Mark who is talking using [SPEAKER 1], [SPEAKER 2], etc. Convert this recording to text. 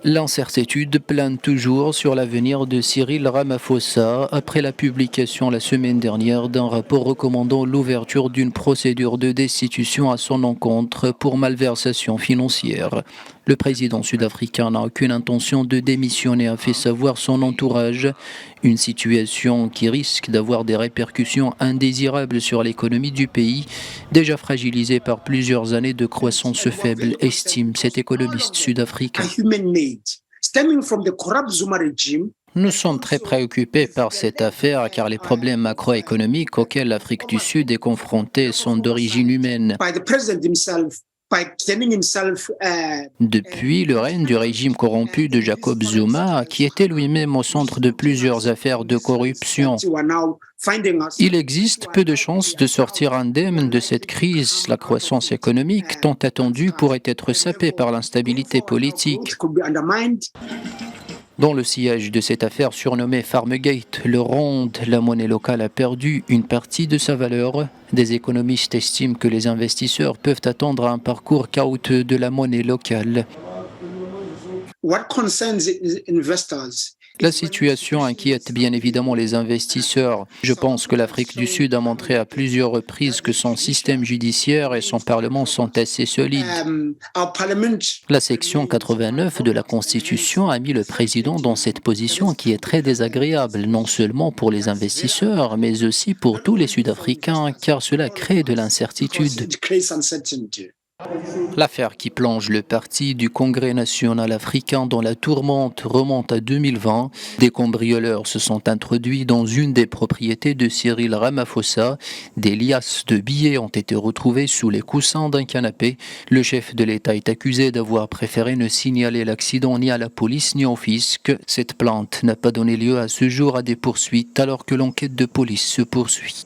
[SPEAKER 1] L'incertitude plane toujours sur l'avenir de Cyril Ramaphosa après la publication la semaine dernière d'un rapport recommandant l'ouverture d'une procédure de destitution à son encontre pour malversation financière. Le président sud-africain n'a aucune intention de démissionner, a fait savoir son entourage, une situation qui risque d'avoir des répercussions indésirables sur l'économie du pays, déjà fragilisée par plusieurs années de croissance faible, estime cet économiste sud-africain. Nous sommes très préoccupés par cette affaire car les problèmes macroéconomiques auxquels l'Afrique du Sud est confrontée sont d'origine humaine. Depuis le règne du régime corrompu de Jacob Zuma, qui était lui-même au centre de plusieurs affaires de corruption, il existe peu de chances de sortir indemne de cette crise. La croissance économique tant attendue pourrait être sapée par l'instabilité politique. Dans le sillage de cette affaire surnommée Farmgate, le rand, la monnaie locale, a perdu une partie de sa valeur. Des économistes estiment que les investisseurs peuvent attendre un parcours chaotique de la monnaie locale. La situation inquiète bien évidemment les investisseurs. Je pense que l'Afrique du Sud a montré à plusieurs reprises que son système judiciaire et son Parlement sont assez solides. La section 89 de la Constitution a mis le président dans cette position qui est très désagréable, non seulement pour les investisseurs, mais aussi pour tous les Sud-Africains, car cela crée de l'incertitude. L'affaire qui plonge le parti du Congrès national africain dans la tourmente remonte à 2020. Des cambrioleurs se sont introduits dans une des propriétés de Cyril Ramaphosa. Des liasses de billets ont été retrouvées sous les coussins d'un canapé. Le chef de l'État est accusé d'avoir préféré ne signaler l'accident ni à la police ni au fisc. Cette plainte n'a pas donné lieu à ce jour à des poursuites alors que l'enquête de police se poursuit.